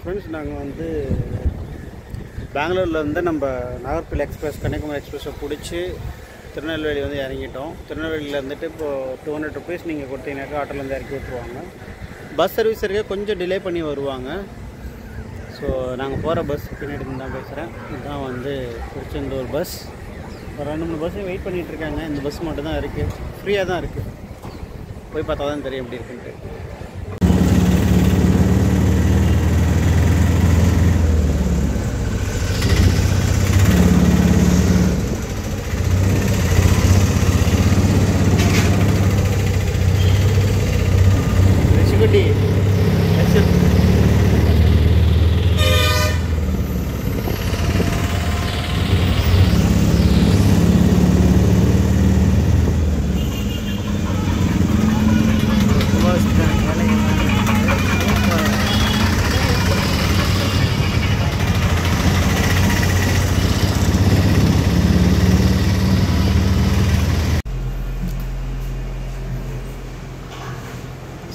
Friends, நாங்கள் வந்து பெங்களூர்லேருந்து நம்ம நாகர்கோவில் எக்ஸ்பிரஸ் கன்னியாகுமரி எக்ஸ்பிரஸை பிடிச்சி திருநெல்வேலி வந்து இறங்கிட்டோம். திருநெல்வேலியில் இருந்துட்டு இப்போது 200 ருபீஸ் நீங்கள் கொடுத்தீங்கன்னாக்கா ஆட்டோலேருந்து இறக்கி விட்ருவாங்க. பஸ் சர்வீஸ் இருக்க கொஞ்சம் டிலே பண்ணி வருவாங்க. ஸோ நாங்கள் போகிற பஸ் பின்னாடி தான் பேசுகிறேன். இதுதான் வந்து திருச்செந்தூர் பஸ். ஒரு 2-3 பஸ்ஸு வெயிட் பண்ணிகிட்ருக்காங்க. இந்த பஸ் மட்டும் தான் இருக்குது, ஃப்ரீயாக தான் இருக்குது. போய் பார்த்தா தான் தெரியும் எப்படி இருக்குன்ட்டு.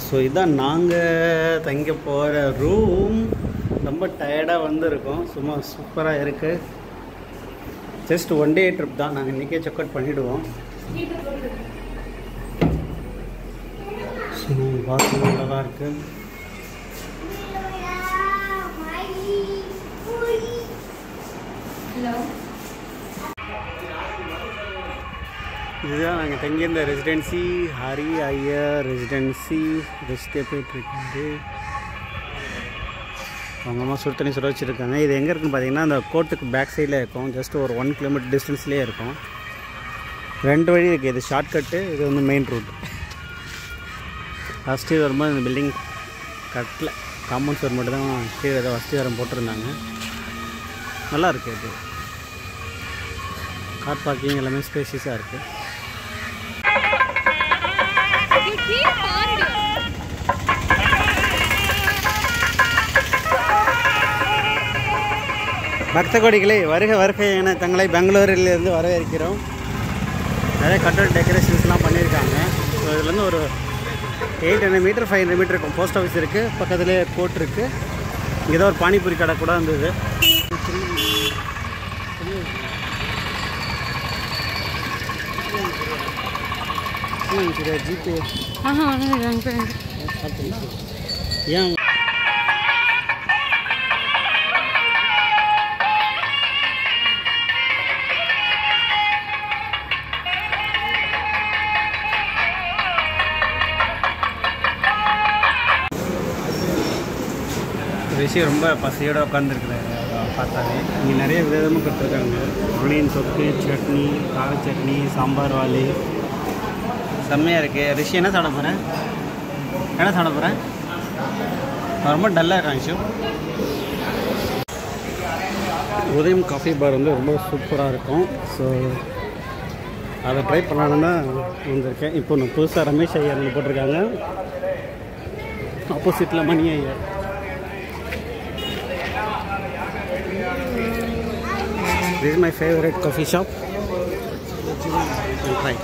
ஸோ இதுதான் நாங்கள் தங்க போகிற ரூம். ரொம்ப டயர்டாக வந்திருக்கோம். சும்மா சூப்பராக இருக்குது. ஜஸ்ட் 1 டே ட்ரிப் தான். நாங்கள் இன்றைக்கே செக் அவுட் பண்ணிவிடுவோம். ஸோ பாத்ரூம் நல்லா தான் இருக்குது. இதுதான் நாங்கள் தங்கியிருந்த ரெசிடென்சி, ஹரி ஐயர் ரெசிடென்சி. ரெஸ்ட்டே போயிட்டுருக்காரு. அவங்க அம்மா சுடு தண்ணி சுட வச்சுருக்காங்க. இது எங்கே இருக்குன்னு பார்த்தீங்கன்னா அந்த கோர்ட்டுக்கு பேக் சைடில் இருக்கும். ஜஸ்ட் ஒரு 1 கிலோமீட்டர் டிஸ்டன்ஸ்லேயே இருக்கும். 2 வழி இருக்குது. இது ஷார்ட்கட்டு, இது வந்து மெயின் ரூட். ஃபஸ்ட்டு வரும்போது இந்த பில்டிங் கட்டில் காம்பவுண்ட் சுவர் மட்டும் தான் கீழே ஏதோ வசதிகாரம் போட்டிருந்தாங்க. நல்லா இருக்குது. இது கார் பார்க்கிங் எல்லாமே ஸ்பேஷியஸாக இருக்குது. பக்த கோடிகளே வருக வருக என தங்களை பெங்களூரிலிருந்து வரவேற்கிறோம். நிறைய கட்டல் டெக்கரேஷன்ஸ்லாம் பண்ணியிருக்காங்க. ஸோ இதுலேருந்து ஒரு 800 மீட்டர் 500 மீட்டர் இருக்கும். போஸ்ட் ஆஃபீஸ் இருக்குது, பக்கத்துலேயே கோர்ட் இருக்குது. இங்கே தான் ஒரு பானிபூரி கடை கூட இருந்தது. ஜிபே ஏன் ரிஷி ரொம்ப பசியோடு உட்காந்துருக்குறாரு. பார்த்தாலே இங்கே நிறைய விதமாக கொடுத்துருக்காங்க. ஆனியன் தொக்கு, சட்னி, கார சட்னி, சாம்பார் வாலி, செம்மையாக இருக்குது. ரிஷி என்ன சாப்பிட போகிறேன்? என்ன சாப்பிட போகிறேன்? ரொம்ப டல்லாக இருக்கான் ரிஷு. உதயம் காஃபி பார் வந்து ரொம்ப சூப்பராக இருக்கும். ஸோ அதை ட்ரை பண்ணலான்னு தான் வந்திருக்கேன். இப்போ நான் புதுசாக ரமேஷ் ஐயர்னு போட்டிருக்காங்க. ஆப்போசிட்டில் Mani Iyer. This is my favorite coffee shop. I'll try.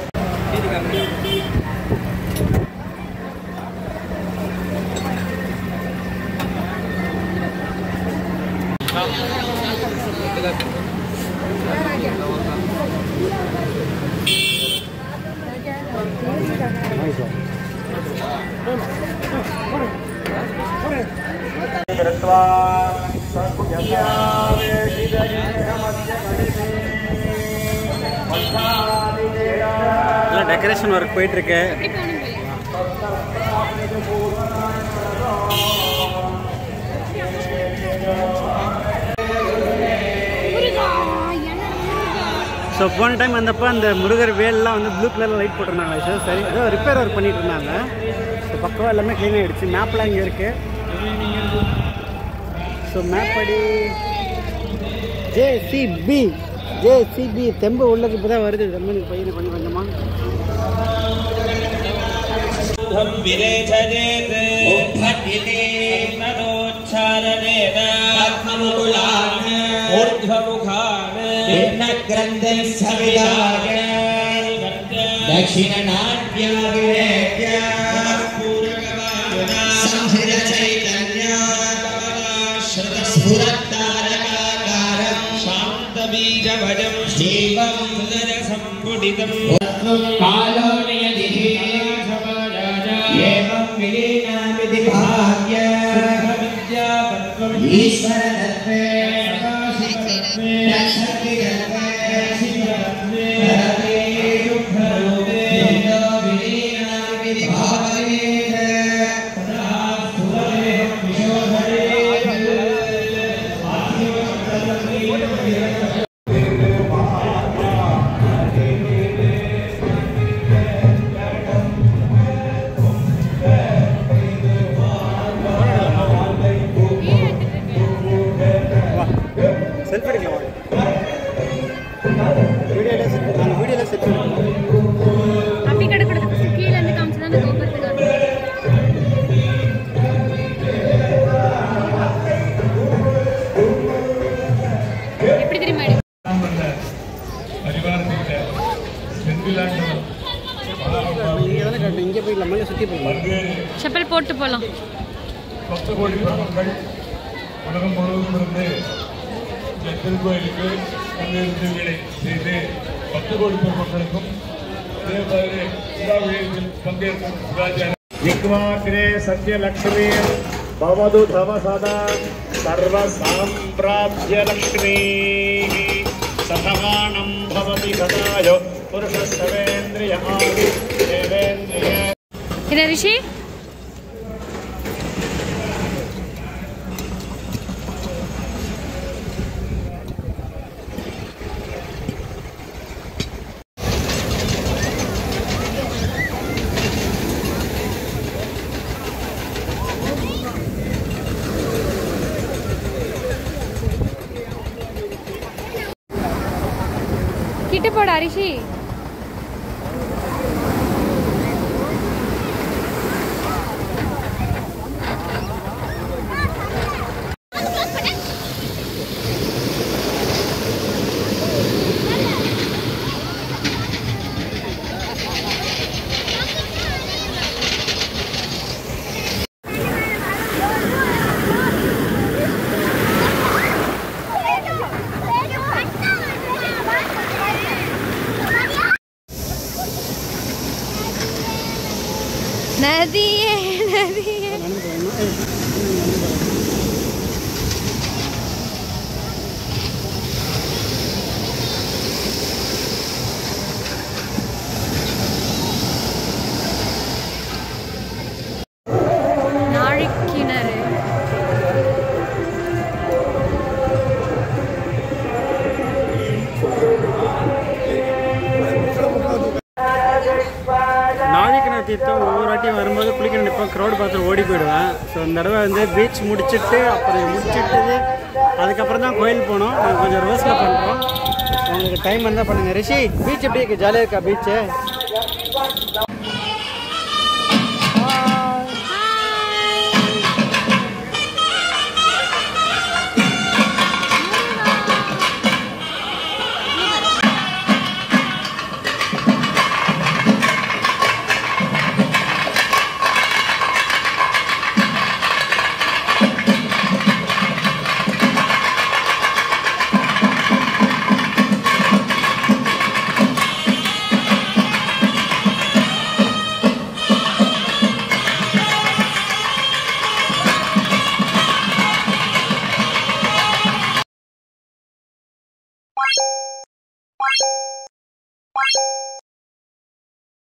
எல்லாம் டெக்கரேஷன் ஒர்க் போயிட்டுருக்கு. ஸோ போன டைம் வந்தப்போ அந்த முருகர் வேல்லாம் வந்து ப்ளூ கலரில் லைட் போட்டிருந்தாங்க. சார் சரி ஏதோ ரிப்பேர் ஒர்க் பண்ணிட்டு இருந்தாங்க. ஸோ பக்கம் எல்லாமே க்ளீன் ஆகிடுச்சு. மேப்லாம் இங்கே இருக்குது. ஸோ மேப் படி ஜேசிபி தெம்பு உள்ளது இப்போ தான் வருது. தெம்பனுக்கு பையனை கொஞ்சம் கொஞ்சமாக दक्षिण नाट्य செப்பல் போட்டு போலாம். பத்து கோடி மக்கள் உலகம் முழுவதும் இருந்து இந்த திருக்கோயிலுக்கு பல்வேறு சேவைகளை செய்து 10 கோடி மக்களுக்கும் பங்கேற்கும் விக்வாக்ரே சத்யலக்ஷ்மி பவது தவ சதா சர்வ சாம்பிராப்ய லக்ஷ்மி சதமானம் பவதி சதாயோ புருஷ சவேந்திரிய ஆதி தேவேந்திரிய. என்ன ரிஷி? கிட்ட போடா ரிஷி. நதியே நதியே நாழிக்கிணறு. நாழிக்கிணறு தீர்த்தம் ஒவ்வொரு வாட்டியும் வரும்போது குளிக்க நினைப்போம், க்ரௌட் பார்த்து ஓடி போயிடுவேன். ஸோ இந்த தடவை வந்து பீச் முடிச்சுட்டு அப்புறம் முடிச்சுட்டு அதுக்கப்புறம் தான் கோயில் போனோம். நாங்கள் கொஞ்சம் ரிவர்ஸில் பண்ணுறோம். உங்களுக்கு டைம் வந்தால் பண்ணுங்கள். ரிஷி, பீச் எப்படி இருக்குது? ஜாலியாக இருக்கா பீச்சு?